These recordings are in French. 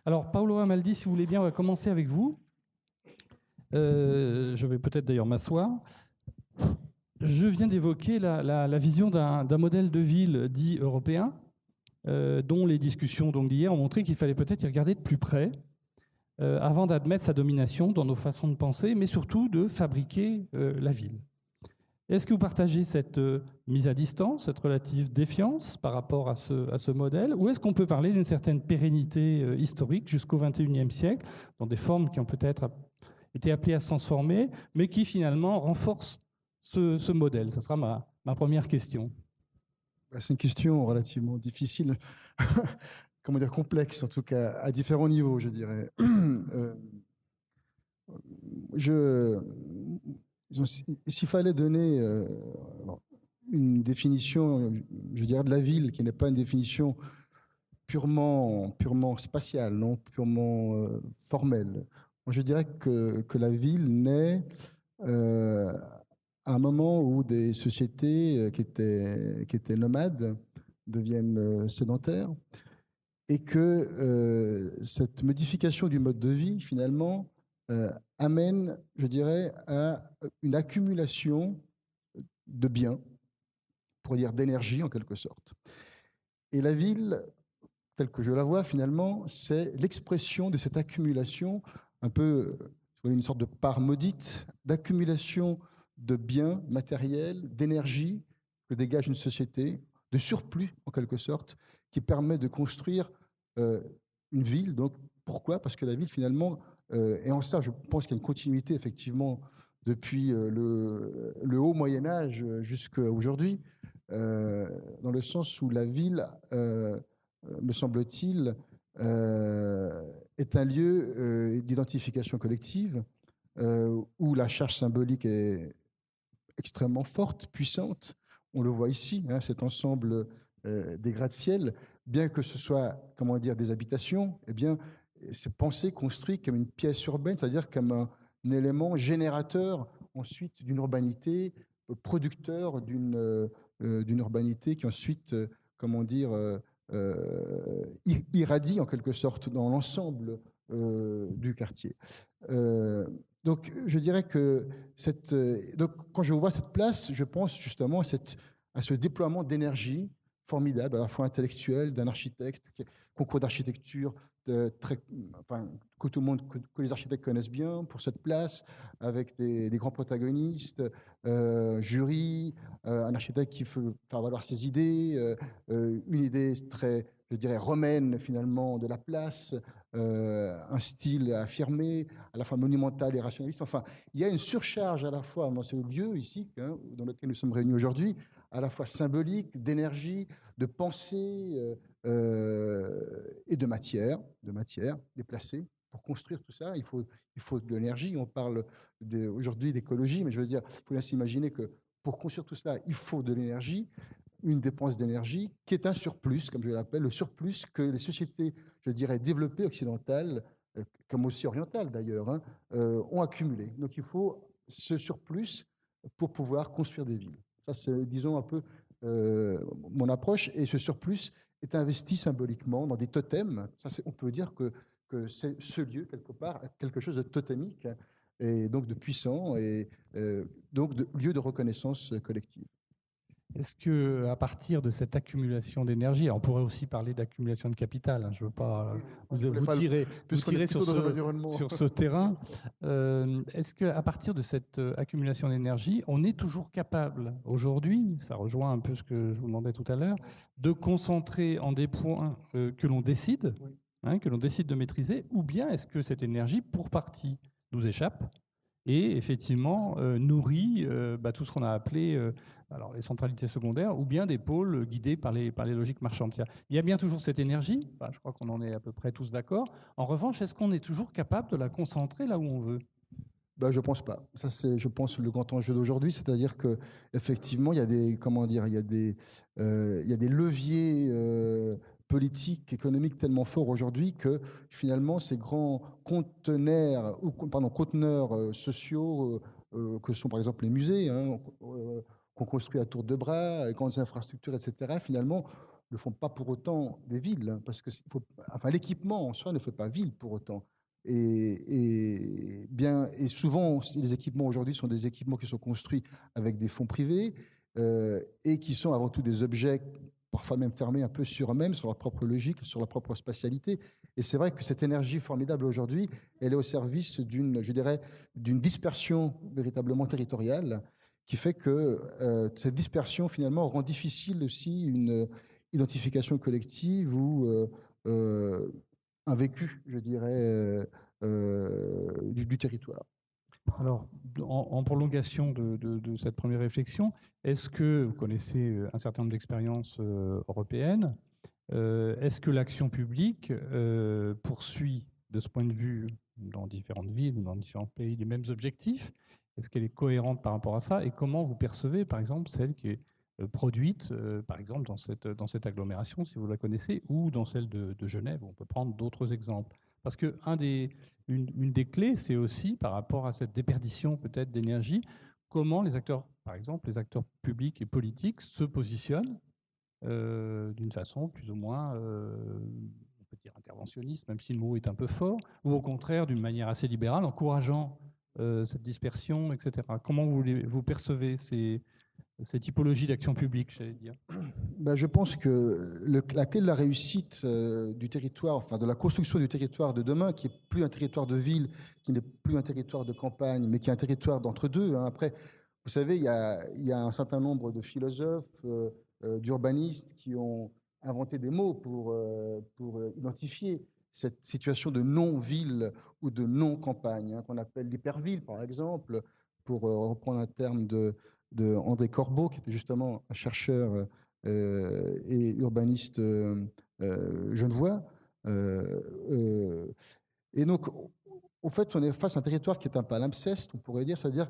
Alors, Paolo Amaldi, si vous voulez bien, on va commencer avec vous. Je vais peut-être d'ailleurs m'asseoir. Je viens d'évoquer la vision d'un modèle de ville dit européen, dont les discussions d'hier ont montré qu'il fallait peut-être y regarder de plus près avant d'admettre sa domination dans nos façons de penser, mais surtout de fabriquer la ville. Est-ce que vous partagez cette mise à distance, cette relative défiance par rapport à ce modèle, ou est-ce qu'on peut parler d'une certaine pérennité historique jusqu'au XXIe siècle, dans des formes qui ont peut-être été appelées à se transformer, mais qui finalement renforcent ce modèle? Ça sera ma première question. C'est une question relativement difficile, comment dire, complexe en tout cas, à différents niveaux, je dirais. S'il fallait donner une définition, je dirais, de la ville, qui n'est pas une définition purement spatiale, non purement formelle, moi, je dirais que la ville naît à un moment où des sociétés qui étaient nomades deviennent sédentaires, et que cette modification du mode de vie, finalement, amène, je dirais, à une accumulation de biens, pour dire d'énergie en quelque sorte. Et la ville, telle que je la vois finalement, c'est l'expression de cette accumulation, un peu une sorte de part maudite, d'accumulation de biens matériels, d'énergie que dégage une société, de surplus en quelque sorte, qui permet de construire une ville. Donc pourquoi? Parce que la ville finalement, et en ça je pense qu'il y a une continuité effectivement depuis le haut Moyen-Âge jusqu'à aujourd'hui, dans le sens où la ville, me semble-t-il, est un lieu d'identification collective, où la charge symbolique est extrêmement forte, puissante. On le voit ici, hein, cet ensemble des gratte-ciel, bien que ce soit, comment dire, des habitations, eh bien, c'est pensé, construit comme une pièce urbaine, c'est-à-dire comme un élément générateur ensuite d'une urbanité, producteur d'une urbanité qui ensuite, comment dire, irradie en quelque sorte dans l'ensemble du quartier. Donc, je dirais que donc, quand je vois cette place, je pense justement à ce déploiement d'énergie formidable, à la fois intellectuelle, d'un architecte, concours d'architecture enfin, que tout le monde, que les architectes connaissent bien, pour cette place, avec des grands protagonistes, jury, un architecte qui veut faire valoir ses idées, une idée très, je dirais, romaine finalement de la place, un style affirmé, à la fois monumental et rationaliste. Enfin, il y a une surcharge à la fois dans ce lieu ici, hein, dans lequel nous sommes réunis aujourd'hui, à la fois symbolique, d'énergie, de pensée et de matière déplacée. Pour construire tout ça, il faut de l'énergie. On parle aujourd'hui d'écologie, mais je veux dire, il faut bien s'imaginer que pour construire tout cela, il faut de l'énergie, une dépense d'énergie qui est un surplus, comme je l'appelle, le surplus que les sociétés, je dirais, développées occidentales, comme aussi orientales d'ailleurs, hein, ont accumulé. Donc il faut ce surplus pour pouvoir construire des villes. Ça, c'est, disons, un peu mon approche. Et ce surplus est investi symboliquement dans des totems. Ça, on peut dire que c'est ce lieu, quelque part, quelque chose de totémique, hein, et donc de puissant, et donc de lieu de reconnaissance collective. Est-ce que, à partir de cette accumulation d'énergie, on pourrait aussi parler d'accumulation de capital, hein, je ne veux pas vous tirer sur ce terrain, est-ce qu'à partir de cette accumulation d'énergie, on est toujours capable, aujourd'hui, ça rejoint un peu ce que je vous demandais tout à l'heure, de concentrer en des points que l'on décide, hein, que l'on décide de maîtriser, ou bien est-ce que cette énergie, pour partie, nous échappe et effectivement nourrit tout ce qu'on a appelé alors les centralités secondaires ou bien des pôles guidés par les logiques marchandes. Il y a bien toujours cette énergie, enfin, je crois qu'on en est à peu près tous d'accord. En revanche, est-ce qu'on est toujours capable de la concentrer là où on veut? Ben, je pense pas. Ça, c'est, je pense, le grand enjeu d'aujourd'hui, c'est-à-dire que effectivement, il y a des, comment dire, il y a des leviers politiques, économiques tellement forts aujourd'hui que finalement, ces grands conteneurs ou pardon, conteneurs sociaux que sont par exemple les musées, hein, qu'on construit à tour de bras, les grandes infrastructures, etc. Finalement, ne font pas pour autant des villes, hein, parce que l'équipement en soi ne fait pas ville pour autant. Et souvent, les équipements aujourd'hui sont des équipements qui sont construits avec des fonds privés et qui sont avant tout des objets parfois même fermés un peu sur eux-mêmes, sur leur propre logique, sur leur propre spatialité. Et c'est vrai que cette énergie formidable aujourd'hui, elle est au service d'une dispersion véritablement territoriale qui fait que cette dispersion finalement rend difficile aussi une identification collective ou un vécu, je dirais, du territoire. Alors, en prolongation de cette première réflexion, est-ce que vous connaissez un certain nombre d'expériences européennes? Est-ce que l'action publique poursuit, de ce point de vue, dans différentes villes ou dans différents pays, les mêmes objectifs? Est-ce qu'elle est cohérente par rapport à ça? Et comment vous percevez, par exemple, celle qui est produite, par exemple, dans cette agglomération, si vous la connaissez, ou dans celle de Genève? On peut prendre d'autres exemples. Parce que une des clés, c'est aussi, par rapport à cette déperdition peut-être d'énergie, comment les acteurs, par exemple, les acteurs publics et politiques se positionnent d'une façon plus ou moins, on peut dire interventionniste, même si le mot est un peu fort, ou au contraire d'une manière assez libérale, encourageant cette dispersion, etc. Comment vous percevez ces typologies d'action publique, j'allais dire? Ben, je pense que la clé de la réussite du territoire, enfin de la construction du territoire de demain, qui n'est plus un territoire de ville, qui n'est plus un territoire de campagne, mais qui est un territoire d'entre-deux. Hein. Après, vous savez, il y a un certain nombre de philosophes, d'urbanistes qui ont inventé des mots pour identifier cette situation de non-ville ou de non-campagne, hein, qu'on appelle l'hyperville, par exemple, pour reprendre un terme de André Corbeau, qui était justement un chercheur et urbaniste genevois. Et donc, en fait, on est face à un territoire qui est un palimpseste, on pourrait dire, c'est-à-dire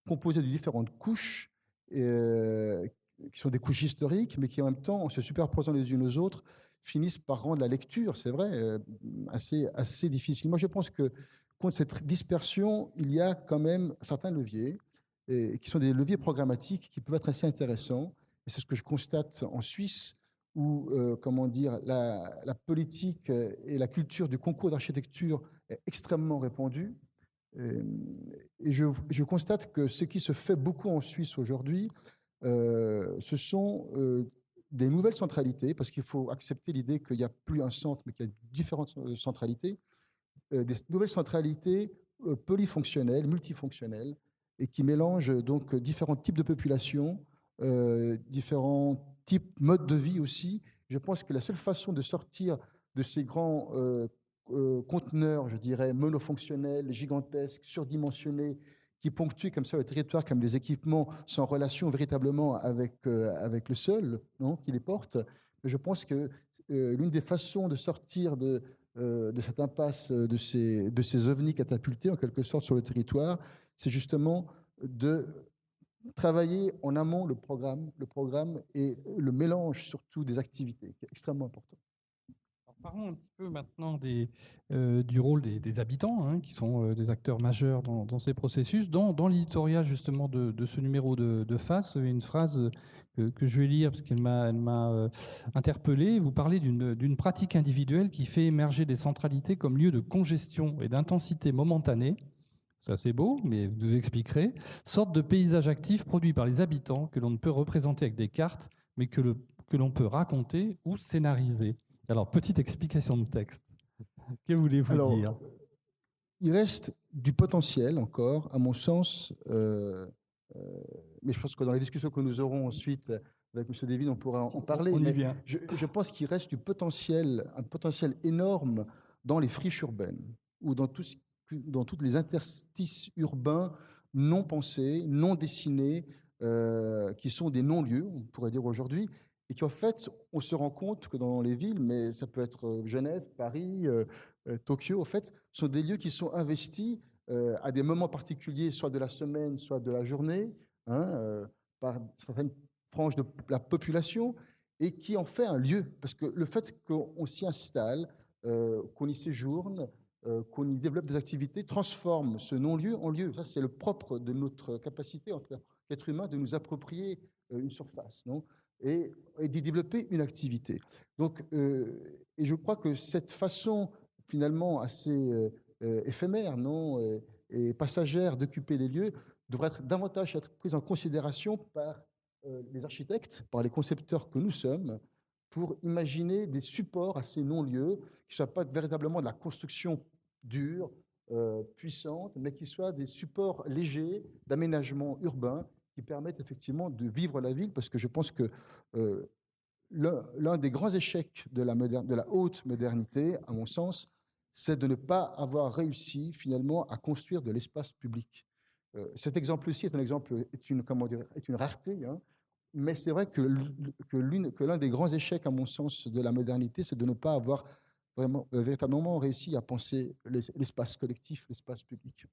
composé de différentes couches, qui sont des couches historiques, mais qui en même temps, en se superposant les unes aux autres, finissent par rendre la lecture, c'est vrai, assez difficile. Moi, je pense que contre cette dispersion, il y a quand même certains leviers, qui sont des leviers programmatiques qui peuvent être assez intéressants. Et c'est ce que je constate en Suisse, où, comment dire, la politique et la culture du concours d'architecture est extrêmement répandue. Et je constate que ce qui se fait beaucoup en Suisse aujourd'hui, ce sont des nouvelles centralités, parce qu'il faut accepter l'idée qu'il n'y a plus un centre, mais qu'il y a différentes centralités, des nouvelles centralités polyfonctionnelles, multifonctionnelles, et qui mélangent donc différents types de populations, différents types, modes de vie aussi. Je pense que la seule façon de sortir de ces grands conteneurs, je dirais, monofonctionnels, gigantesques, surdimensionnés, qui ponctuent comme ça le territoire comme des équipements sans relation véritablement avec le sol, non, qui les porte. Je pense que l'une des façons de sortir de cette impasse, de ces ovnis catapultés en quelque sorte sur le territoire, c'est justement de travailler en amont le programme et le mélange surtout des activités, qui est extrêmement important. Parlons un petit peu maintenant du rôle des habitants, hein, qui sont des acteurs majeurs dans ces processus. Dans l'éditorial justement de ce numéro de Face, il y a une phrase que je vais lire parce qu'elle m'a interpellé. Vous parlez d'une pratique individuelle qui fait émerger des centralités comme lieu de congestion et d'intensité momentanée. Ça c'est beau, mais vous expliquerez. Sorte de paysage actif produit par les habitants que l'on ne peut représenter avec des cartes, mais que l'on peut raconter ou scénariser. Alors, petite explication de texte. Que voulez-vous dire? Il reste du potentiel encore, à mon sens, mais je pense que dans les discussions que nous aurons ensuite avec M. David, on pourra en parler. On y vient. Je pense qu'il reste du potentiel, un potentiel énorme dans les friches urbaines ou dans toutes les interstices urbains non pensés, non dessinés, qui sont des non-lieux, on pourrait dire aujourd'hui, et qui en fait, on se rend compte que dans les villes, mais ça peut être Genève, Paris, Tokyo, en fait, sont des lieux qui sont investis à des moments particuliers, soit de la semaine, soit de la journée, hein, par certaines franges de la population, et qui en fait un lieu. Parce que le fait qu'on s'y installe, qu'on y séjourne, qu'on y développe des activités, transforme ce non-lieu en lieu. Ça, c'est le propre de notre capacité en tant qu'être humain de nous approprier une surface. Non et d'y développer une activité. Donc, et je crois que cette façon finalement assez éphémère, non, et passagère d'occuper les lieux devrait davantage être prise en considération par les architectes, par les concepteurs que nous sommes, pour imaginer des supports à ces non-lieux qui ne soient pas véritablement de la construction dure, puissante, mais qui soient des supports légers d'aménagement urbain qui permettent effectivement de vivre la ville, parce que je pense que l'un des grands échecs de la haute modernité, à mon sens, c'est de ne pas avoir réussi finalement à construire de l'espace public. Cet exemple-ci est un exemple, est une rareté, hein, mais c'est vrai que l'un des grands échecs, à mon sens, de la modernité, c'est de ne pas avoir véritablement réussi à penser l'espace collectif, l'espace public.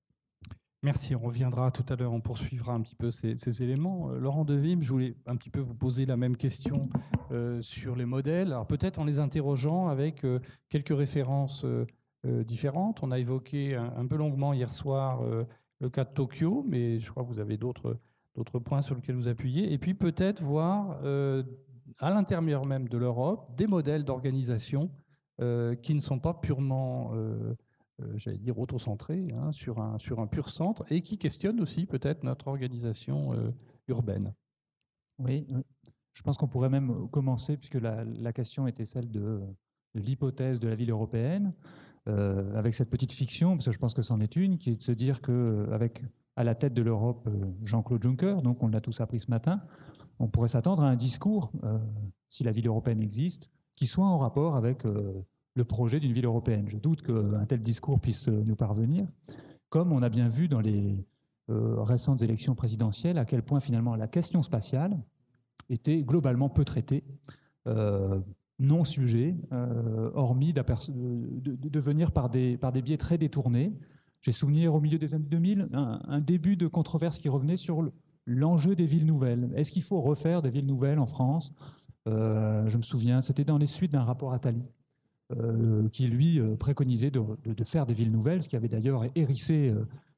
Merci, on reviendra tout à l'heure, on poursuivra un petit peu ces éléments. Laurent Devime, je voulais un petit peu vous poser la même question sur les modèles, alors peut-être en les interrogeant avec quelques références différentes. On a évoqué un peu longuement hier soir le cas de Tokyo, mais je crois que vous avez d'autres points sur lesquels vous appuyez. Et puis peut-être voir à l'intérieur même de l'Europe des modèles d'organisation qui ne sont pas purement j'allais dire autocentré, hein, sur un pur centre, et qui questionne aussi peut-être notre organisation urbaine. Oui, je pense qu'on pourrait même commencer, puisque la question était celle de l'hypothèse de la ville européenne, avec cette petite fiction, parce que je pense que c'en est une, qui est de se dire qu'avec à la tête de l'Europe Jean-Claude Juncker, donc on l'a tous appris ce matin, on pourrait s'attendre à un discours, si la ville européenne existe, qui soit en rapport avec le projet d'une ville européenne. Je doute qu'un tel discours puisse nous parvenir, comme on a bien vu dans les récentes élections présidentielles, à quel point finalement la question spatiale était globalement peu traitée, non sujet, hormis de venir par des biais très détournés. J'ai souvenir au milieu des années 2000 un début de controverse qui revenait sur l'enjeu des villes nouvelles. Est-ce qu'il faut refaire des villes nouvelles en France ? Je me souviens, c'était dans les suites d'un rapport Attali, qui lui préconisait de faire des villes nouvelles, ce qui avait d'ailleurs hérissé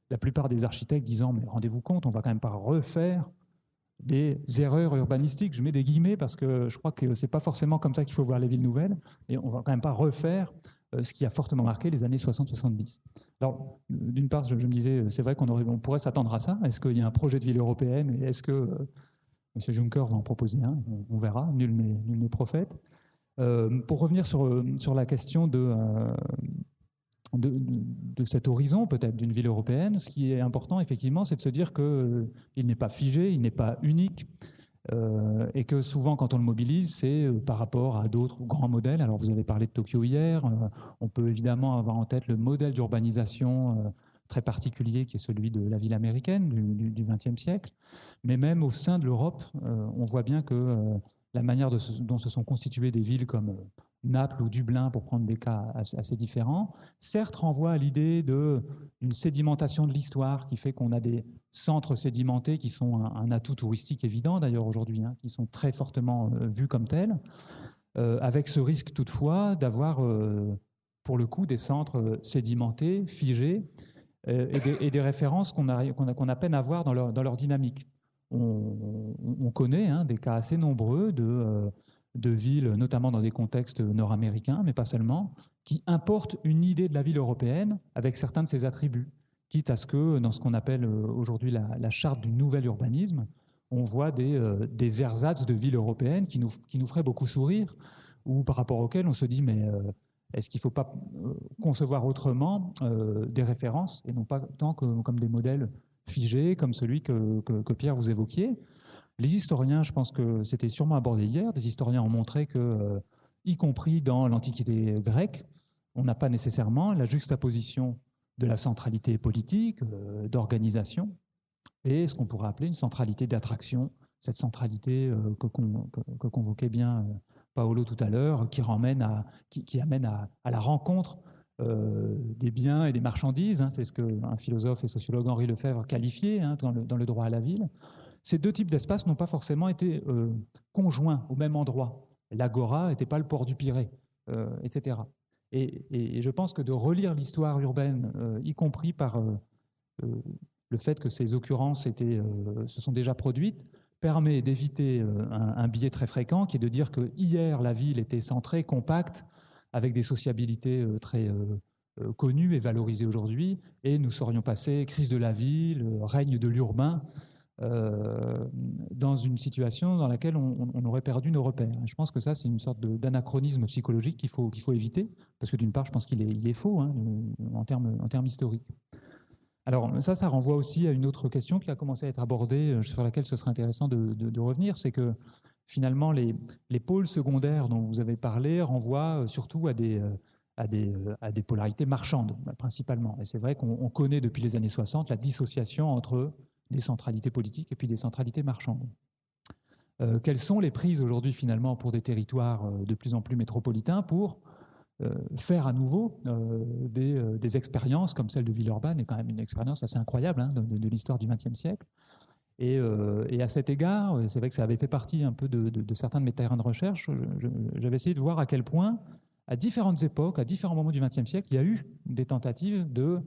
la plupart des architectes, disant mais rendez-vous compte, on va quand même pas refaire des erreurs urbanistiques, je mets des guillemets parce que je crois que c'est pas forcément comme ça qu'il faut voir les villes nouvelles, et on va quand même pas refaire ce qui a fortement marqué les années 60-70. Alors, d'une part, je me disais, c'est vrai qu'on pourrait s'attendre à ça. Est-ce qu'il y a un projet de ville européenne, et est-ce que M. Juncker va en proposer un ? On verra, nul n'est prophète. Pour revenir sur la question de cet horizon peut-être d'une ville européenne, ce qui est important effectivement, c'est de se dire qu'il n'est pas figé, il n'est pas unique, et que souvent quand on le mobilise, c'est par rapport à d'autres grands modèles. Alors vous avez parlé de Tokyo hier, on peut évidemment avoir en tête le modèle d'urbanisation très particulier qui est celui de la ville américaine du XXe siècle, mais même au sein de l'Europe, on voit bien que la manière dont se sont constituées des villes comme Naples ou Dublin, pour prendre des cas assez différents, certes renvoie à l'idée d'une sédimentation de l'histoire qui fait qu'on a des centres sédimentés qui sont un atout touristique évident d'ailleurs aujourd'hui, hein, qui sont très fortement vus comme tels, avec ce risque toutefois d'avoir pour le coup des centres sédimentés, figés, et des références qu'on a peine à voir dans leur dynamique. On connaît des cas assez nombreux de villes, notamment dans des contextes nord-américains, mais pas seulement, qui importent une idée de la ville européenne avec certains de ses attributs, quitte à ce que, dans ce qu'on appelle aujourd'hui la charte du nouvel urbanisme, on voit des ersatz de villes européennes qui nous feraient beaucoup sourire, ou par rapport auxquels on se dit, mais est-ce qu'il ne faut pas concevoir autrement des références, et non pas tant comme des modèles figés, comme celui que Pierre vous évoquiez. Les historiens, je pense que c'était sûrement abordé hier, des historiens ont montré que, y compris dans l'Antiquité grecque, on n'a pas nécessairement la juxtaposition de la centralité politique, d'organisation, et ce qu'on pourrait appeler une centralité d'attraction, cette centralité que convoquait bien Paolo tout à l'heure, qui amène à la rencontre des biens et des marchandises, hein, c'est ce qu'un philosophe et sociologue Henri Lefebvre qualifiait dans le droit à la ville. Ces deux types d'espaces n'ont pas forcément été conjoints au même endroit. L'agora n'était pas le port du Pirée, etc. Et je pense que de relire l'histoire urbaine, y compris par le fait que ces occurrences se sont déjà produites, permet d'éviter un biais très fréquent qui est de dire que hier la ville était centrée, compacte, avec des sociabilités très connues et valorisées aujourd'hui, et nous serions passés crise de la ville, règne de l'urbain, dans une situation dans laquelle on aurait perdu nos repères. Je pense que ça, c'est une sorte d'anachronisme psychologique qu'il faut éviter, parce que d'une part, je pense qu'il est faux en termes historiques. Alors ça renvoie aussi à une autre question qui a commencé à être abordée, sur laquelle ce serait intéressant de revenir, c'est que finalement les pôles secondaires dont vous avez parlé renvoient surtout à des polarités marchandes, principalement. Et c'est vrai qu'on connaît depuis les années 60 la dissociation entre des centralités politiques et puis des centralités marchandes. Quelles sont les prises aujourd'hui finalement pour des territoires de plus en plus métropolitains pour faire à nouveau des expériences comme celle de Villeurbanne, est quand même une expérience assez incroyable de l'histoire du XXe siècle. Et à cet égard, c'est vrai que ça avait fait partie un peu de certains de mes terrains de recherche. J'avais essayé de voir à quel point, à différentes époques, à différents moments du XXe siècle, il y a eu des tentatives de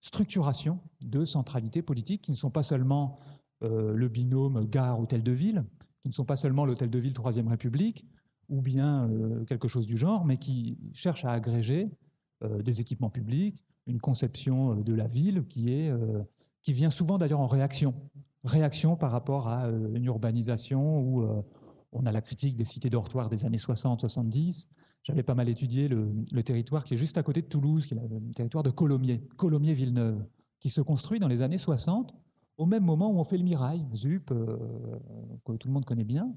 structuration de centralité politique qui ne sont pas seulement le binôme gare-hôtel de ville, qui ne sont pas seulement l'hôtel de ville Troisième République, ou bien quelque chose du genre, mais qui cherchent à agréger des équipements publics, une conception de la ville qui vient souvent d'ailleurs en réaction par rapport à une urbanisation où on a la critique des cités dortoirs des années 60-70. J'avais pas mal étudié le territoire qui est juste à côté de Toulouse, qui est le territoire de Colomiers-Villeneuve, qui se construit dans les années 60, au même moment où on fait le Mirail, ZUP, que tout le monde connaît bien,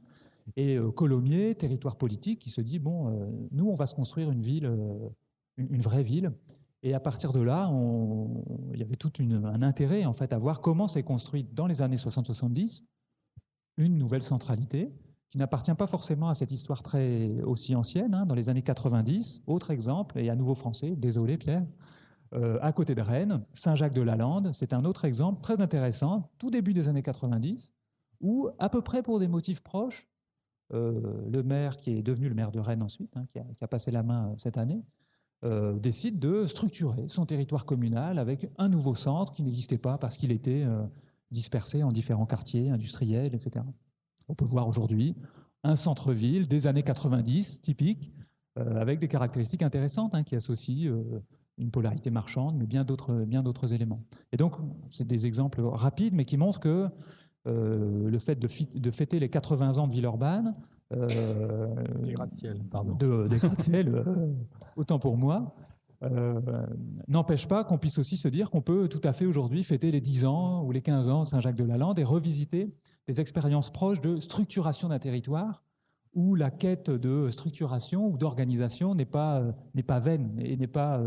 et Colomiers, territoire politique, qui se dit, nous, on va se construire une ville, une vraie ville. Et à partir de là, il y avait tout un intérêt en fait, à voir comment s'est construite dans les années 60-70 une nouvelle centralité qui n'appartient pas forcément à cette histoire aussi ancienne. Dans les années 90, autre exemple, et à nouveau français, désolé Pierre, à côté de Rennes, Saint-Jacques-de-la-Lande, c'est un autre exemple très intéressant, tout début des années 90, où à peu près pour des motifs proches, le maire qui est devenu le maire de Rennes ensuite, qui a passé la main cette année, décide de structurer son territoire communal avec un nouveau centre qui n'existait pas parce qu'il était dispersé en différents quartiers industriels, etc. On peut voir aujourd'hui un centre-ville des années 90, typique, avec des caractéristiques intéressantes qui associent une polarité marchande, mais bien d'autres éléments. Et donc, c'est des exemples rapides, mais qui montrent que le fait de fêter les 80 ans de Villeurbanne, des gratte-ciel, pardon. Des gratte-ciel, autant pour moi, n'empêche pas qu'on puisse aussi se dire qu'on peut tout à fait aujourd'hui fêter les 10 ans ou les 15 ans de Saint-Jacques-de-la-Lande et revisiter des expériences proches de structuration d'un territoire où la quête de structuration ou d'organisation n'est pas vaine et n'est pas...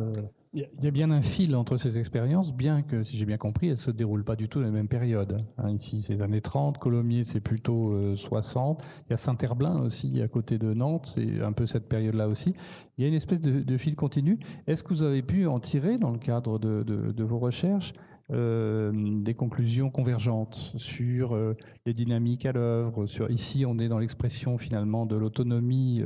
Il y a bien un fil entre ces expériences, bien que, si j'ai bien compris, elles ne se déroulent pas du tout dans la même période. Ici, c'est les années 30, Colomiers, c'est plutôt 60. Il y a Saint-Herblain aussi, à côté de Nantes, c'est un peu cette période-là aussi. Il y a une espèce de fil continu. Est-ce que vous avez pu en tirer, dans le cadre de vos recherches, des conclusions convergentes sur les dynamiques à l'œuvre? Ici, on est dans l'expression finalement de l'autonomie,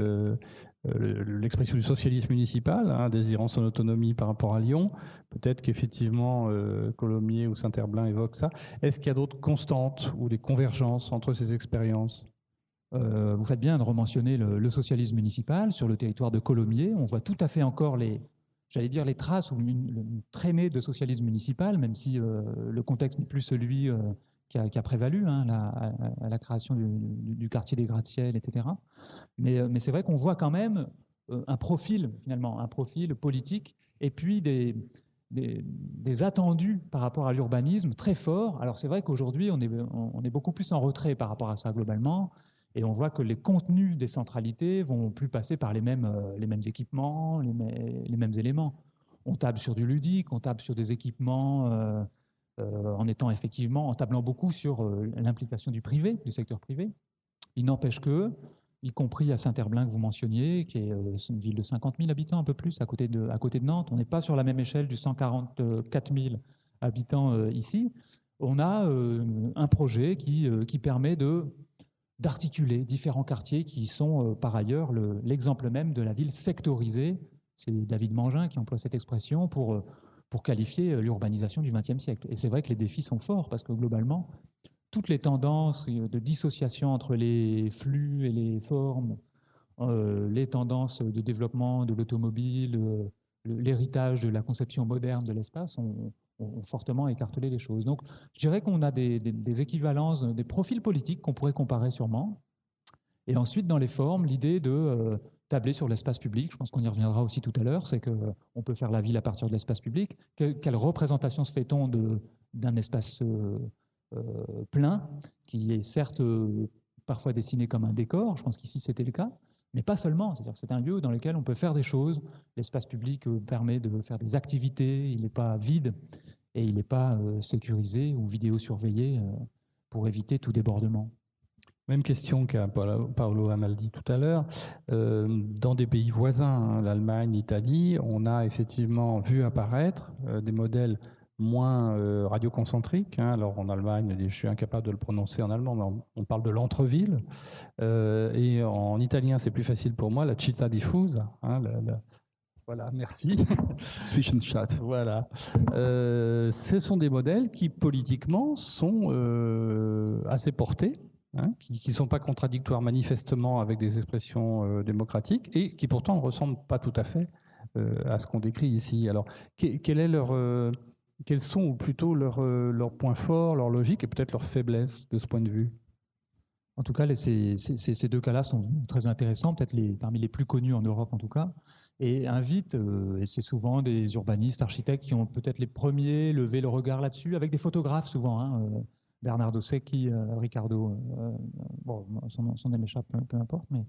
l'expression du socialisme municipal, désirant son autonomie par rapport à Lyon. Peut-être qu'effectivement, Colomiers ou Saint-Herblain évoquent ça. Est-ce qu'il y a d'autres constantes ou des convergences entre ces expériences ? Vous faites bien de rementionner le socialisme municipal sur le territoire de Colomiers. On voit tout à fait encore les traces ou une traînée de socialisme municipal, même si le contexte n'est plus celui qui a prévalu à la création du quartier des gratte-ciel, etc. Mais c'est vrai qu'on voit quand même un profil politique, et puis des attendus par rapport à l'urbanisme très forts. Alors c'est vrai qu'aujourd'hui, on est beaucoup plus en retrait par rapport à ça globalement. Et on voit que les contenus des centralités vont plus passer par les mêmes équipements, les mêmes éléments. On table sur du ludique, on table sur des équipements en tablant beaucoup sur l'implication du privé, du secteur privé. Il n'empêche que, y compris à Saint-Herblain que vous mentionniez, qui est une ville de 50 000 habitants, un peu plus, à côté de Nantes, on n'est pas sur la même échelle du 144 000 habitants ici. On a un projet qui permet d'articuler différents quartiers qui sont par ailleurs l'exemple même de la ville sectorisée. C'est David Mangin qui emploie cette expression pour qualifier l'urbanisation du XXe siècle. Et c'est vrai que les défis sont forts parce que globalement, toutes les tendances de dissociation entre les flux et les formes, les tendances de développement de l'automobile, l'héritage de la conception moderne de l'espace ont fortement écartelé les choses. Donc, je dirais qu'on a des équivalences, des profils politiques qu'on pourrait comparer sûrement. Et ensuite, dans les formes, l'idée de tabler sur l'espace public, je pense qu'on y reviendra aussi tout à l'heure, c'est qu'on peut faire la ville à partir de l'espace public. Quelle représentation se fait-on d'un espace plein, qui est certes parfois dessiné comme un décor, je pense qu'ici c'était le cas, mais pas seulement, c'est-à-dire que c'est un lieu dans lequel on peut faire des choses. L'espace public permet de faire des activités, il n'est pas vide et il n'est pas sécurisé ou vidéosurveillé pour éviter tout débordement. Même question qu'à Paolo Amaldi tout à l'heure. Dans des pays voisins, l'Allemagne, l'Italie, on a effectivement vu apparaître des modèles moins radioconcentriques. Alors en Allemagne, je suis incapable de le prononcer en allemand, mais on parle de l'entre-ville. Et en italien, c'est plus facile pour moi, la città diffusa. Voilà, merci. Zwischenstadt. Voilà. Ce sont des modèles qui, politiquement, sont assez portés, qui ne sont pas contradictoires manifestement avec des expressions démocratiques et qui pourtant ne ressemblent pas tout à fait à ce qu'on décrit ici. Alors, quels sont ou plutôt leurs points forts, leurs logiques et peut-être leurs faiblesses de ce point de vue? En tout cas, ces deux cas-là sont très intéressants, peut-être parmi les plus connus en Europe en tout cas, et invitent, et c'est souvent des urbanistes, architectes qui ont peut-être les premiers levé le regard là-dessus, avec des photographes souvent, Bernardo Secchi, Riccardo, bon, son nom m'échappe, peu importe, mais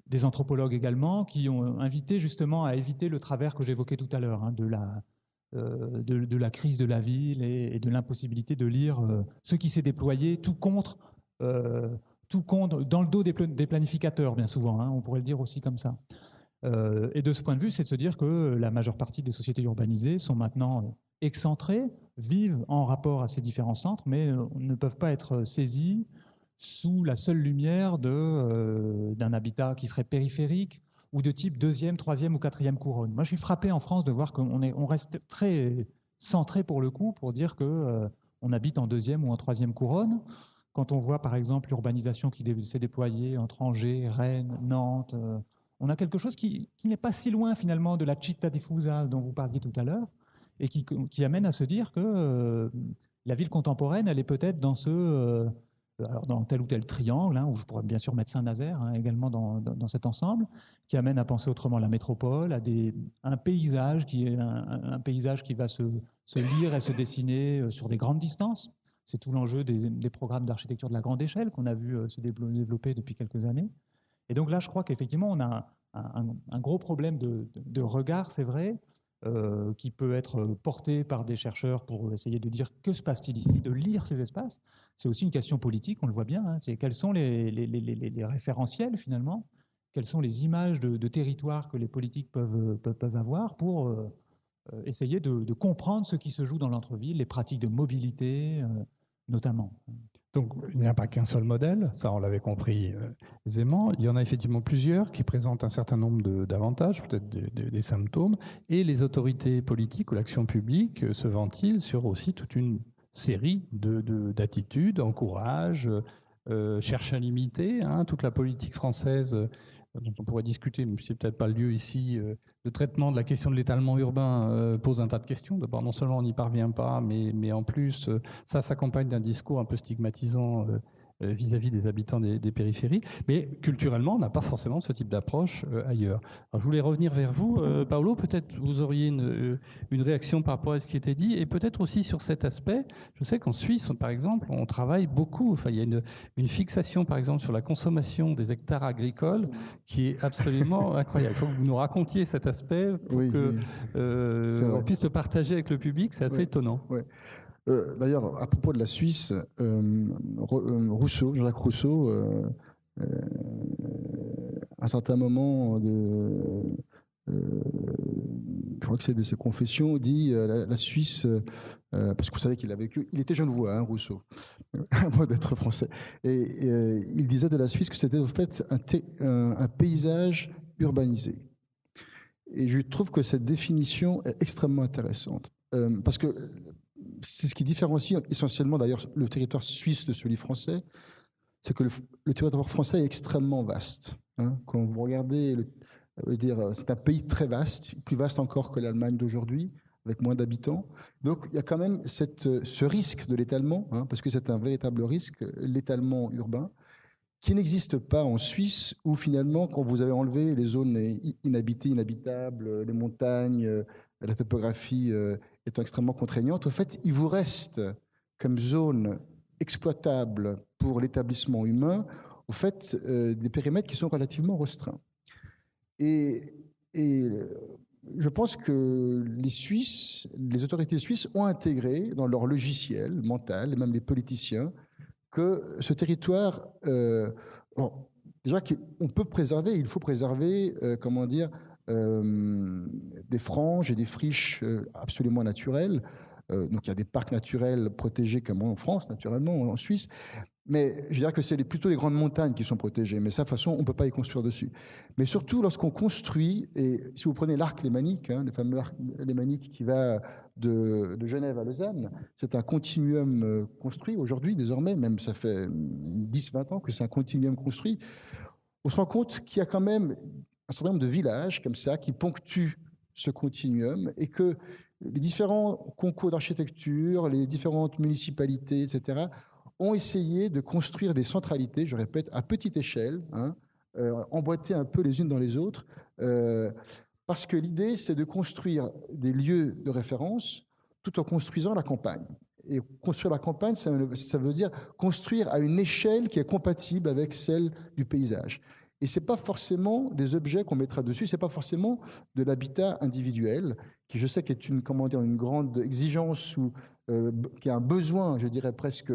des anthropologues également qui ont invité justement à éviter le travers que j'évoquais tout à l'heure, de la crise de la ville et de l'impossibilité de lire ce qui s'est déployé, tout contre, dans le dos des planificateurs, bien souvent, on pourrait le dire aussi comme ça. Et de ce point de vue, c'est de se dire que la majeure partie des sociétés urbanisées sont maintenant excentrées, vivent en rapport à ces différents centres, mais ne peuvent pas être saisies sous la seule lumière d'un habitat qui serait périphérique ou de type 2e, 3e ou 4e couronne. Moi, je suis frappé en France de voir qu'on reste très centré pour le coup pour dire qu'on habite en 2e ou en 3e couronne. Quand on voit par exemple l'urbanisation qui s'est déployée entre Angers, Rennes, Nantes, on a quelque chose qui n'est pas si loin finalement de la città diffusa dont vous parliez tout à l'heure et qui amène à se dire que la ville contemporaine, elle est peut-être dans alors dans tel ou tel triangle, où je pourrais bien sûr mettre Saint-Nazaire également dans cet ensemble, qui amène à penser autrement la métropole, à un paysage qui est un paysage qui va se lire et se dessiner sur des grandes distances. C'est tout l'enjeu des programmes d'architecture de la grande échelle qu'on a vu se développer depuis quelques années. Et donc là, je crois qu'effectivement, on a un gros problème de regard, c'est vrai, qui peut être porté par des chercheurs pour essayer de dire que se passe-t-il ici, de lire ces espaces. C'est aussi une question politique, on le voit bien. C'est quels sont les référentiels finalement, quelles sont les images de territoire que les politiques peuvent avoir pour essayer de comprendre ce qui se joue dans l'entre-ville, les pratiques de mobilité notamment. Donc, il n'y a pas qu'un seul modèle, ça on l'avait compris aisément. Il y en a effectivement plusieurs qui présentent un certain nombre d'avantages, peut-être des symptômes, et les autorités politiques ou l'action publique se ventilent sur aussi toute une série d'attitudes, encouragent, cherchent à limiter. Toute la politique française, dont on pourrait discuter, mais c'est peut-être pas le lieu ici, le traitement de la question de l'étalement urbain pose un tas de questions. D'abord, non seulement on n'y parvient pas, mais en plus, ça s'accompagne d'un discours un peu stigmatisant vis-à-vis des habitants des périphéries. Mais culturellement, on n'a pas forcément ce type d'approche ailleurs. Alors, je voulais revenir vers vous, Paolo. Peut-être vous auriez une réaction par rapport à ce qui était dit, et peut-être aussi sur cet aspect. Je sais qu'en Suisse, par exemple, on travaille beaucoup. Enfin, il y a une fixation, par exemple, sur la consommation des hectares agricoles qui est absolument incroyable. Il faut que vous nous racontiez cet aspect pour qu'on puisse le partager avec le public. C'est assez étonnant. Oui. D'ailleurs, à propos de la Suisse, Jean-Jacques Rousseau, à un certain moment je crois que c'est de ses confessions, dit la Suisse, parce que vous savez qu'il a vécu, il était genevois, Rousseau, avant d'être français, et il disait de la Suisse que c'était en fait un paysage urbanisé. Et je trouve que cette définition est extrêmement intéressante, parce que c'est ce qui différencie essentiellement d'ailleurs le territoire suisse de celui français, c'est que le territoire français est extrêmement vaste. Hein. Quand vous regardez, c'est un pays très vaste, plus vaste encore que l'Allemagne d'aujourd'hui, avec moins d'habitants. Donc il y a quand même ce risque de l'étalement, hein, parce que c'est un véritable risque, l'étalement urbain, qui n'existe pas en Suisse, où finalement, quand vous avez enlevé les zones inhabitées, inhabitables, les montagnes, la topographie étant extrêmement contraignante, au fait, il vous reste comme zone exploitable pour l'établissement humain, au fait, des périmètres qui sont relativement restreints. Et je pense que les autorités suisses ont intégré dans leur logiciel mental, et même les politiciens, que ce territoire, déjà qu'on peut préserver, il faut préserver, des franges et des friches absolument naturelles. Donc il y a des parcs naturels protégés comme en France, naturellement, en Suisse. Mais je dirais que c'est plutôt les grandes montagnes qui sont protégées. Mais ça, de toute façon, on ne peut pas y construire dessus. Mais surtout, lorsqu'on construit, et si vous prenez l'arc lémanique, hein, le fameux arc lémanique qui va de Genève à Lausanne, c'est un continuum construit aujourd'hui, désormais, même ça fait 10-20 ans que c'est un continuum construit. On se rend compte qu'il y a quand même un certain nombre de villages comme ça qui ponctuent ce continuum et que les différents concours d'architecture, les différentes municipalités, etc., ont essayé de construire des centralités, je répète, à petite échelle, hein, emboîtées un peu les unes dans les autres, parce que l'idée, c'est de construire des lieux de référence tout en construisant la campagne. Et construire la campagne, ça veut dire construire à une échelle qui est compatible avec celle du paysage. Et ce n'est pas forcément des objets qu'on mettra dessus, ce n'est pas forcément de l'habitat individuel, qui je sais qu'est une grande exigence ou qui a un besoin, je dirais presque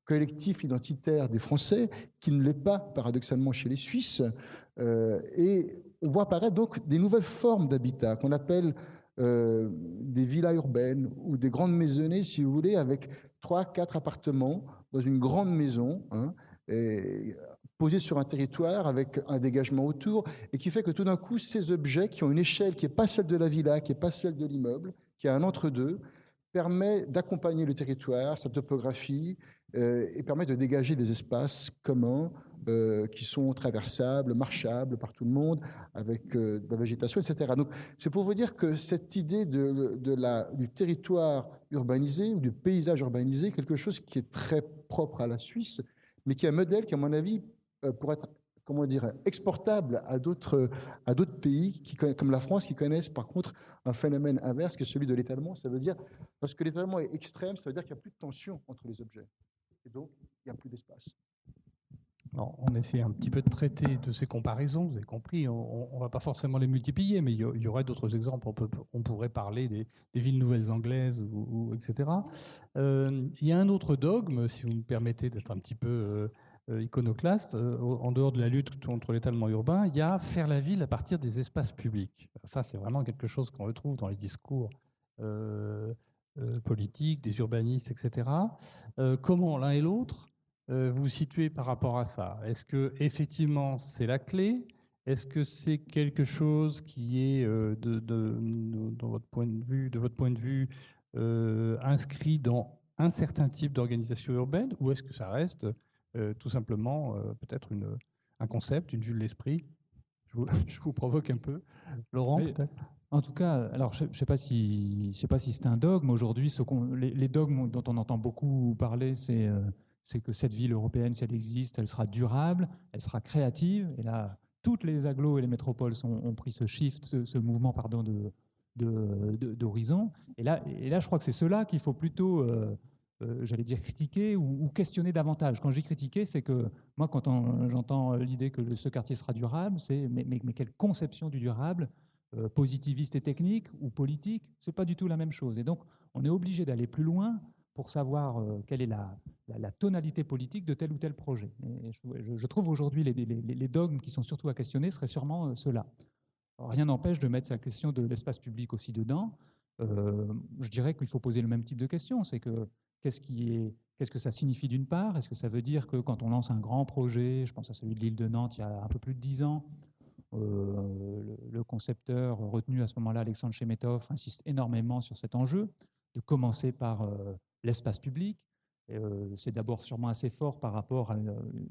collectif identitaire des Français, qui ne l'est pas paradoxalement chez les Suisses. Et on voit apparaître donc des nouvelles formes d'habitat qu'on appelle des villas urbaines ou des grandes maisonnées, si vous voulez, avec 3-4 appartements dans une grande maison, hein, posés sur un territoire avec un dégagement autour, et qui fait que tout d'un coup, ces objets qui ont une échelle qui n'est pas celle de la villa, qui n'est pas celle de l'immeuble, qui a un entre-deux, permet d'accompagner le territoire, sa topographie, et permet de dégager des espaces communs qui sont traversables, marchables par tout le monde, avec de la végétation, etc. Donc, c'est pour vous dire que cette idée du territoire urbanisé ou du paysage urbanisé, quelque chose qui est très propre à la Suisse, mais qui est un modèle qui, à mon avis, pour être exportable à d'autres pays comme la France, qui connaissent par contre un phénomène inverse qui est celui de l'étalement. Ça veut dire, parce que l'étalement est extrême, ça veut dire qu'il n'y a plus de tension entre les objets. Et donc, il n'y a plus d'espace. Alors, on essaie un petit peu de traiter de ces comparaisons, vous avez compris, on ne va pas forcément les multiplier, mais il y aurait d'autres exemples. On pourrait parler des villes nouvelles anglaises, etc. Il y a un autre dogme, si vous me permettez d'être un petit peu iconoclaste, en dehors de la lutte contre l'étalement urbain, il y a faire la ville à partir des espaces publics. Ça, c'est vraiment quelque chose qu'on retrouve dans les discours politiques, des urbanistes, etc. Comment l'un et l'autre vous vous situez par rapport à ça? Est-ce que effectivement c'est la clé? Est-ce que c'est quelque chose qui est, de votre point de vue, inscrit dans un certain type d'organisation urbaine, ou est-ce que ça reste tout simplement peut-être un concept, une vue de l'esprit? Je vous provoque un peu. Laurent, peut-être? En tout cas, alors je ne sais pas si c'est un dogme. Aujourd'hui, les dogmes dont on entend beaucoup parler, c'est que cette ville européenne, si elle existe, elle sera durable, elle sera créative. Et là, toutes les agglos et les métropoles ont pris ce shift, ce mouvement d'horizon. Et là, je crois que c'est cela qu'il faut plutôt, j'allais dire, critiquer ou questionner davantage. Quand je dis critiquer, c'est que moi, quand j'entends l'idée que ce quartier sera durable, c'est mais quelle conception du durable, positiviste et technique ou politique, c'est pas du tout la même chose. Et donc, on est obligé d'aller plus loin pour savoir quelle est la tonalité politique de tel ou tel projet. Et je trouve aujourd'hui les dogmes qui sont surtout à questionner seraient sûrement ceux-là. Rien n'empêche de mettre la question de l'espace public aussi dedans. Je dirais qu'il faut poser le même type de question. C'est que qu'est-ce que ça signifie d'une part? Est-ce que ça veut dire que quand on lance un grand projet, je pense à celui de l'île de Nantes il y a un peu plus de 10 ans, le concepteur retenu à ce moment-là, Alexandre Chemetov, insiste énormément sur cet enjeu commencer par l'espace public. C'est d'abord sûrement assez fort par rapport à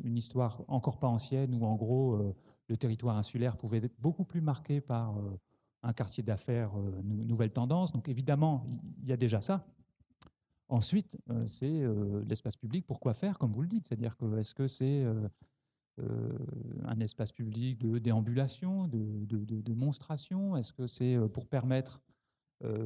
une histoire encore pas ancienne où, en gros, le territoire insulaire pouvait être beaucoup plus marqué par un quartier d'affaires nouvelle tendance. Donc évidemment, il y a déjà ça. Ensuite, c'est l'espace public. Pourquoi faire, comme vous le dites? C'est-à-dire que est-ce que c'est un espace public de déambulation, de monstration? Est-ce que c'est pour permettre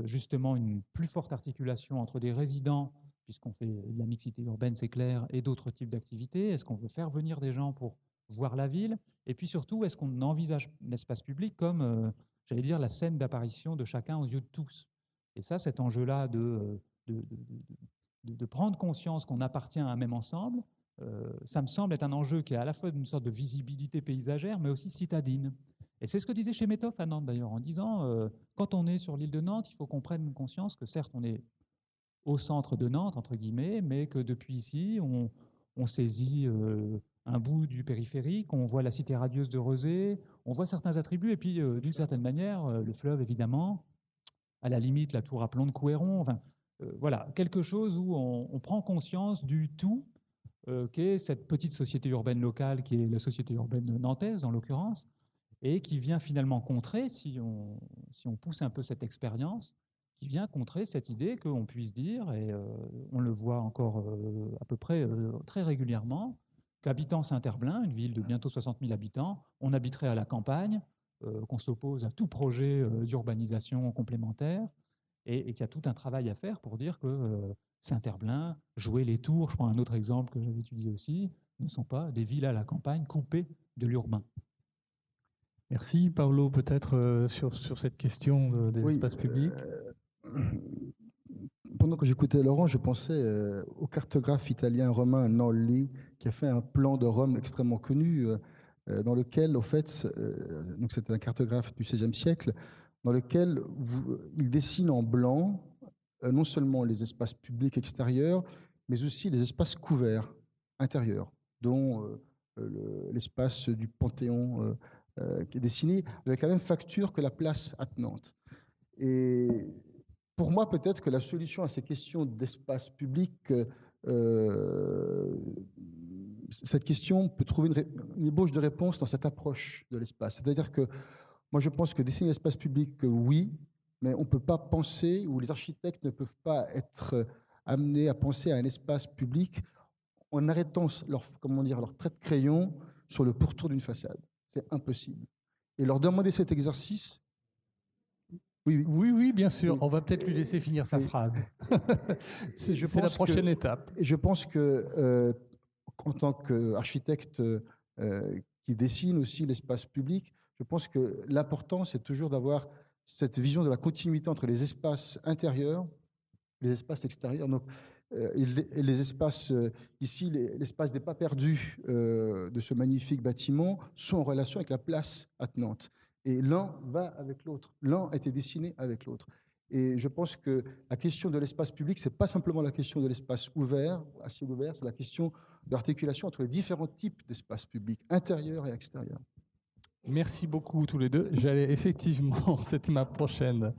justement une plus forte articulation entre des résidents, puisqu'on fait de la mixité urbaine, c'est clair, et d'autres types d'activités? Est-ce qu'on veut faire venir des gens pour voir la ville? Et puis surtout, est-ce qu'on envisage l'espace public comme, j'allais dire, la scène d'apparition de chacun aux yeux de tous? Et ça, cet enjeu-là de prendre conscience qu'on appartient à un même ensemble, ça me semble être un enjeu qui est à la fois d'une sorte de visibilité paysagère, mais aussi citadine. Et c'est ce que disait Chemetov à Nantes d'ailleurs, en disant quand on est sur l'île de Nantes, il faut qu'on prenne conscience que certes on est au centre de Nantes, entre guillemets, mais que depuis ici, on saisit un bout du périphérique, on voit la cité radieuse de Rezé, on voit certains attributs, et puis d'une certaine manière, le fleuve évidemment, à la limite la tour à plomb de Couëron, enfin voilà, quelque chose où on prend conscience du tout qu'est cette petite société urbaine locale, qui est la société urbaine nantaise en l'occurrence, et qui vient finalement contrer, si on pousse un peu cette expérience, qui vient contrer cette idée qu'on puisse dire, et on le voit encore à peu près très régulièrement, qu'habitant Saint-Herblain, une ville de bientôt 60 000 habitants, on habiterait à la campagne, qu'on s'oppose à tout projet d'urbanisation complémentaire, et qu'il y a tout un travail à faire pour dire que Saint-Herblain, Joué les Tours, je prends un autre exemple que j'avais étudié aussi, ne sont pas des villes à la campagne coupées de l'urbain. Merci. Paolo, peut-être sur cette question des espaces publics. Pendant que j'écoutais Laurent, je pensais au cartographe italien Romain Nolli, qui a fait un plan de Rome extrêmement connu, dans lequel, au fait, donc c'était un cartographe du XVIe siècle, dans lequel il dessine en blanc non seulement les espaces publics extérieurs, mais aussi les espaces couverts intérieurs, dont l'espace du Panthéon qui est dessiné avec la même facture que la place attenante. Et pour moi, peut-être que la solution à ces questions d'espace public, cette question peut trouver une ébauche de réponse dans cette approche de l'espace. C'est-à-dire que moi, je pense que dessiner l'espace public, oui, mais on ne peut pas penser, ou les architectes ne peuvent pas être amenés à penser à un espace public en arrêtant leur trait de crayon sur le pourtour d'une façade. C'est impossible. Et leur demander cet exercice. Oui, bien sûr. Oui. On va peut-être lui laisser finir sa phrase. C'est la prochaine étape. Et je pense que, en tant qu'architecte qui dessine aussi l'espace public, je pense que l'important, c'est toujours d'avoir cette vision de la continuité entre les espaces intérieurs et les espaces extérieurs. Donc, et les espaces, ici, l'espace des pas perdus de ce magnifique bâtiment sont en relation avec la place attenante. Et l'un va avec l'autre. L'un a été dessiné avec l'autre. Et je pense que la question de l'espace public, ce n'est pas simplement la question de l'espace ouvert, à ciel ouvert, c'est la question de l'articulation entre les différents types d'espaces publics, intérieurs et extérieurs. Merci beaucoup tous les deux. J'allais effectivement, c'était ma prochaine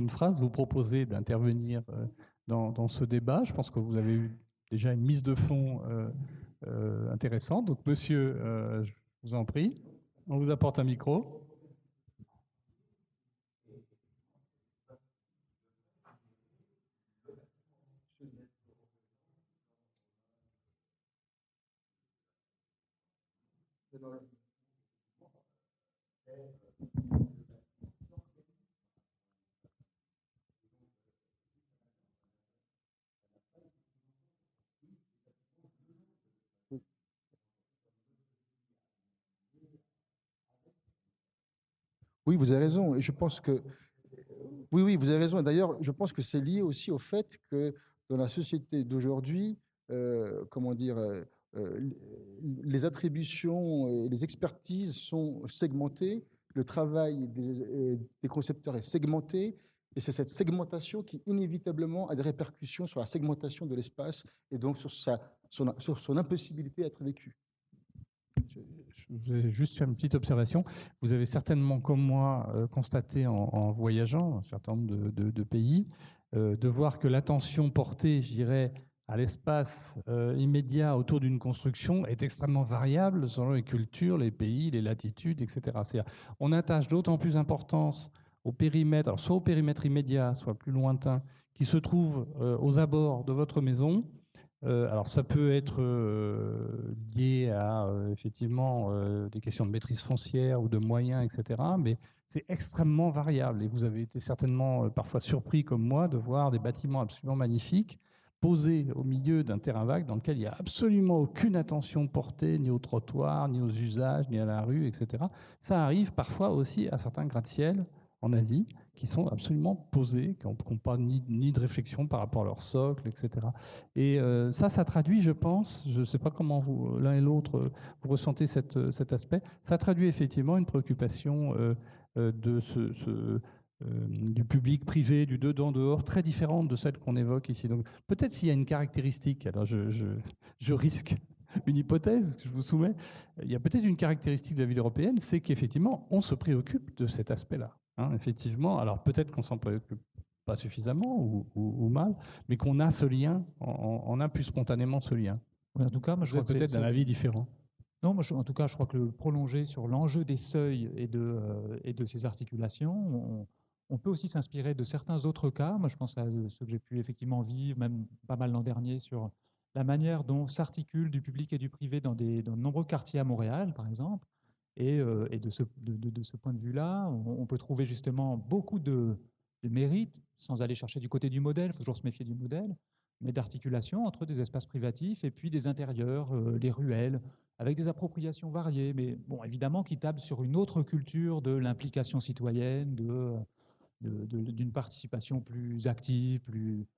phrase, vous proposer d'intervenir dans ce débat. Je pense que vous avez eu déjà une mise de fond intéressante. Donc, monsieur, je vous en prie, on vous apporte un micro. Oui, vous avez raison. Et je pense que oui, vous avez raison. Et d'ailleurs, je pense que c'est lié aussi au fait que dans la société d'aujourd'hui, les attributions et les expertises sont segmentées. Le travail des concepteurs est segmenté. Et c'est cette segmentation qui, inévitablement, a des répercussions sur la segmentation de l'espace et donc sur son impossibilité à être vécue. Je vais juste faire une petite observation. Vous avez certainement, comme moi, constaté en voyageant un certain nombre de pays, de voir que l'attention portée, je dirais, à l'espace immédiat autour d'une construction est extrêmement variable selon les cultures, les pays, les latitudes, etc. On attache d'autant plus d'importance au périmètre, alors soit au périmètre immédiat, soit plus lointain, qui se trouve aux abords de votre maison. Alors ça peut être lié à effectivement des questions de maîtrise foncière ou de moyens, etc. Mais c'est extrêmement variable. Et vous avez été certainement parfois surpris comme moi de voir des bâtiments absolument magnifiques posés au milieu d'un terrain vague dans lequel il n'y a absolument aucune attention portée ni au trottoir, ni aux usages, ni à la rue, etc. Ça arrive parfois aussi à certains gratte-ciel en Asie qui sont absolument posés, qui n'ont pas ni de réflexion par rapport à leur socle, etc. Et ça traduit, je pense, je ne sais pas comment vous, l'un et l'autre, vous ressentez cet aspect, ça traduit effectivement une préoccupation du public privé, du dedans-dehors, très différente de celle qu'on évoque ici. Donc peut-être s'il y a une caractéristique, alors je risque une hypothèse que je vous soumets, il y a peut-être une caractéristique de la ville européenne, c'est qu'effectivement, on se préoccupe de cet aspect-là. Hein, effectivement, alors peut-être qu'on s'en préoccupe pas suffisamment ou mal, mais qu'on a ce lien, on a plus spontanément ce lien. Oui, en tout cas, moi, je crois peut-être d'un avis différent. Non, moi, en tout cas, je crois que le prolonger sur l'enjeu des seuils et de ces articulations, on peut aussi s'inspirer de certains autres cas. Moi, je pense à ceux que j'ai pu effectivement vivre, même pas mal l'an dernier, sur la manière dont s'articule du public et du privé dans de nombreux quartiers à Montréal, par exemple. Et de ce point de vue-là, on peut trouver justement beaucoup de mérite, sans aller chercher du côté du modèle, il faut toujours se méfier du modèle, mais d'articulation entre des espaces privatifs et puis des intérieurs, les ruelles, avec des appropriations variées, mais bon, évidemment qui tablent sur une autre culture de l'implication citoyenne, d'une participation plus active, plus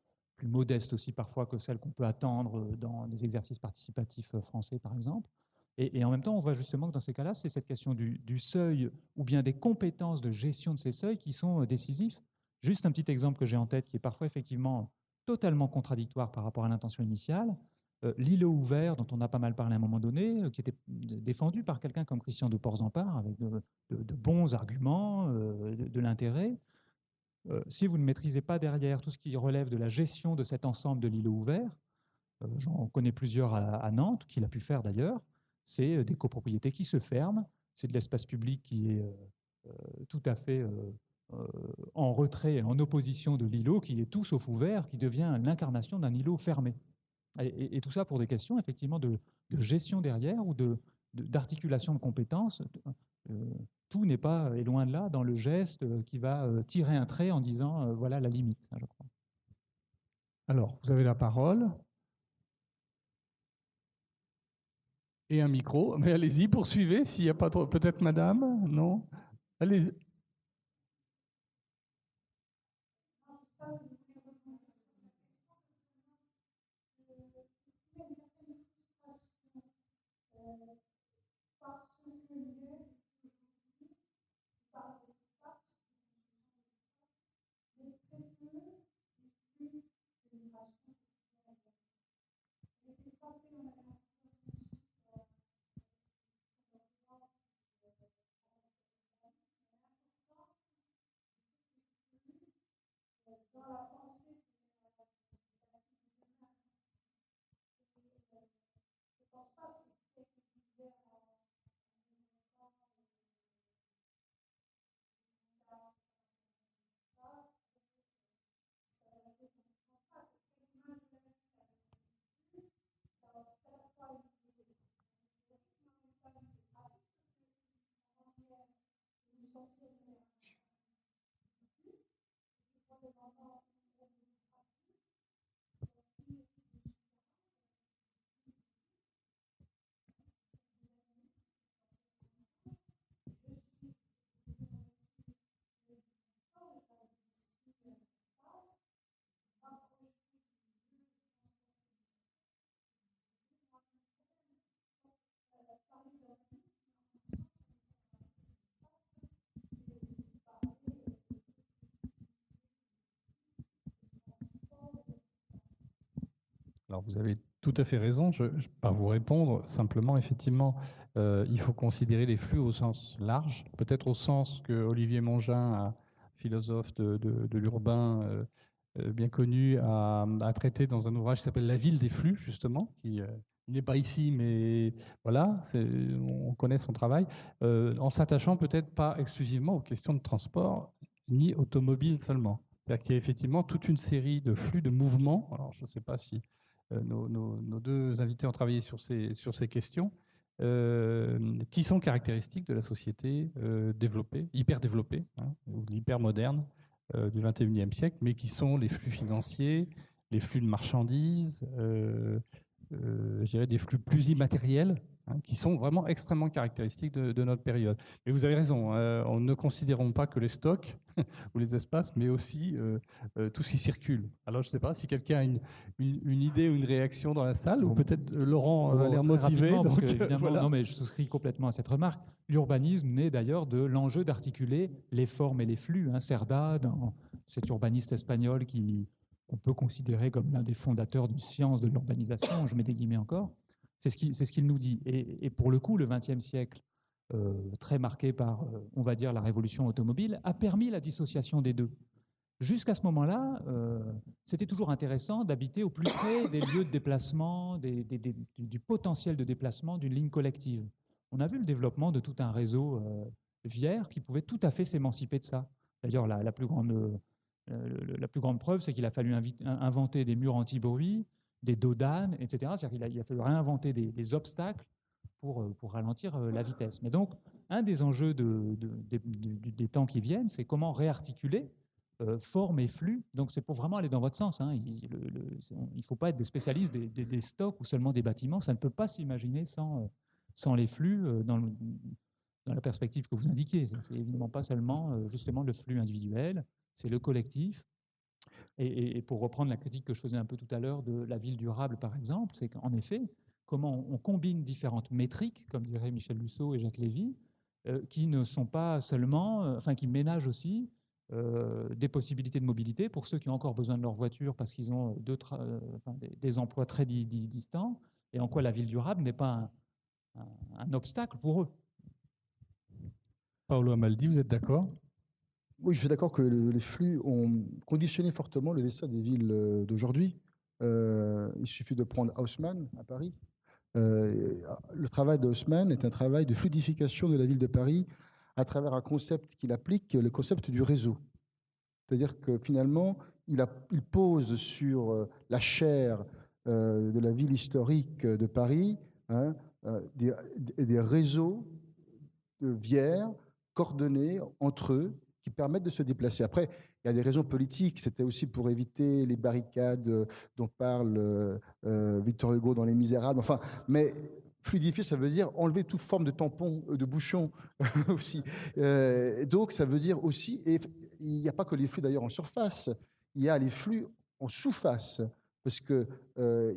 modeste aussi parfois que celle qu'on peut attendre dans des exercices participatifs français, par exemple. Et en même temps, on voit justement que dans ces cas-là, c'est cette question du seuil ou bien des compétences de gestion de ces seuils qui sont décisifs. Juste un petit exemple que j'ai en tête qui est parfois effectivement totalement contradictoire par rapport à l'intention initiale. L'îlot ouvert, dont on a pas mal parlé à un moment donné, qui était défendu par quelqu'un comme Christian de Porzampar, avec de bons arguments, de l'intérêt. Si vous ne maîtrisez pas derrière tout ce qui relève de la gestion de cet ensemble de l'îlot ouvert, j'en connais plusieurs à Nantes, qu'il a pu faire d'ailleurs, c'est des copropriétés qui se ferment, c'est de l'espace public qui est tout à fait en retrait, en opposition de l'îlot, qui est tout sauf ouvert, qui devient l'incarnation d'un îlot fermé. Et tout ça pour des questions effectivement de gestion derrière ou d'articulation de compétences. Tout n'est pas, et loin de là, dans le geste qui va tirer un trait en disant voilà la limite, je crois. Alors, vous avez la parole. Et un micro. Mais allez-y, poursuivez, s'il n'y a pas trop. Peut-être madame? Non? Allez-y. Alors vous avez tout à fait raison, je ne vais pas vous répondre, simplement effectivement il faut considérer les flux au sens large, peut-être au sens que Olivier Mongin, philosophe de l'urbain, bien connu, a traité dans un ouvrage qui s'appelle La ville des flux, justement, qui n'est pas ici, mais voilà, on connaît son travail, en s'attachant peut-être pas exclusivement aux questions de transport, ni automobile seulement. C'est-à-dire qu'il y a effectivement toute une série de flux, de mouvements. Alors, je ne sais pas si nos deux invités ont travaillé sur ces questions, qui sont caractéristiques de la société développée, hyper développée, hein, ou hyper moderne du XXIe siècle, mais qui sont les flux financiers, les flux de marchandises, je dirais des flux plus immatériels, hein, qui sont vraiment extrêmement caractéristiques de notre période. Mais vous avez raison, on ne considérons pas que les stocks ou les espaces, mais aussi tout ce qui circule. Alors je ne sais pas si quelqu'un a une idée ou une réaction dans la salle, ou peut-être Laurent a l'air motivé. Parce que, évidemment, voilà. Non, mais je souscris complètement à cette remarque. L'urbanisme naît d'ailleurs de l'enjeu d'articuler les formes et les flux. Hein. Cerda, cet urbaniste espagnol qu'on peut considérer comme l'un des fondateurs d'une science de l'urbanisation, je mets des guillemets encore, c'est ce qu'il nous dit. Et pour le coup, le XXe siècle, très marqué par, on va dire, la révolution automobile, a permis la dissociation des deux. Jusqu'à ce moment-là, c'était toujours intéressant d'habiter au plus près des lieux de déplacement, du potentiel de déplacement d'une ligne collective. On a vu le développement de tout un réseau viaire qui pouvait tout à fait s'émanciper de ça. D'ailleurs, la plus grande preuve, c'est qu'il a fallu inventer des murs anti-bruit, des dodanes, etc. C'est-à-dire qu'il a fallu réinventer des obstacles pour ralentir la vitesse. Mais donc, un des enjeux des temps qui viennent, c'est comment réarticuler forme et flux. Donc, c'est pour vraiment aller dans votre sens. Hein. Il ne faut pas être des spécialistes des stocks ou seulement des bâtiments. Ça ne peut pas s'imaginer sans les flux dans la perspective que vous indiquiez. C'est évidemment pas seulement justement le flux individuel, c'est le collectif. Et pour reprendre la critique que je faisais un peu tout à l'heure de la ville durable, par exemple, c'est qu'en effet, comment on combine différentes métriques, comme diraient Michel Lusseau et Jacques Lévy, qui ne sont pas seulement, qui ménagent aussi des possibilités de mobilité pour ceux qui ont encore besoin de leur voiture parce qu'ils ont des emplois très distants, et en quoi la ville durable n'est pas un obstacle pour eux. Paolo Amaldi, vous êtes d'accord ? Oui, je suis d'accord que les flux ont conditionné fortement le destin des villes d'aujourd'hui. Il suffit de prendre Haussmann à Paris. Le travail de Haussmann est un travail de fluidification de la ville de Paris à travers un concept qu'il applique, le concept du réseau. C'est-à-dire que finalement, il pose sur la chair de la ville historique de Paris, hein, des réseaux de viaires coordonnés entre eux qui permettent de se déplacer. Après, il y a des raisons politiques. C'était aussi pour éviter les barricades dont parle Victor Hugo dans Les Misérables. Enfin, mais fluidifier, ça veut dire enlever toute forme de tampon, de bouchon aussi. Donc, ça veut dire aussi, et il n'y a pas que les flux d'ailleurs en surface, il y a les flux en sous-face. Parce qu'il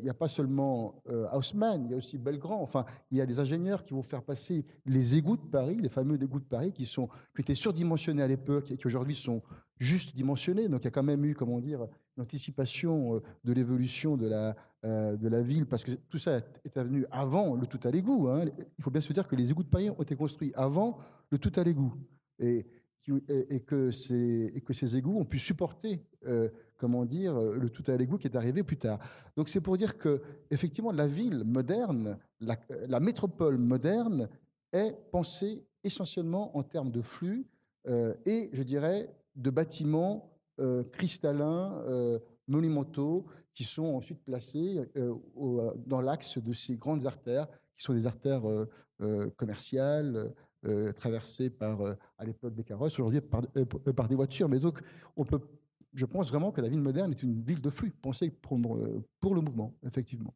n'y a pas seulement Haussmann, il y a aussi Belgrand. Enfin, il y a des ingénieurs qui vont faire passer les égouts de Paris, les fameux égouts de Paris, qui étaient surdimensionnés à l'époque et qui aujourd'hui sont juste dimensionnés. Donc, il y a quand même eu, comment dire, une anticipation de l'évolution de la ville, parce que tout ça est venu avant le tout à l'égout. Hein. Il faut bien se dire que les égouts de Paris ont été construits avant le tout à l'égout. Et que ces égouts ont pu supporter comment dire, le tout à l'égout qui est arrivé plus tard. Donc c'est pour dire que effectivement la ville moderne, la métropole moderne est pensée essentiellement en termes de flux et je dirais de bâtiments cristallins, monumentaux, qui sont ensuite placés dans l'axe de ces grandes artères, qui sont des artères commerciales, traversées par, à l'époque des carrosses, aujourd'hui par des voitures. Mais donc je pense vraiment que la ville moderne est une ville de flux, pensée pour le mouvement, effectivement.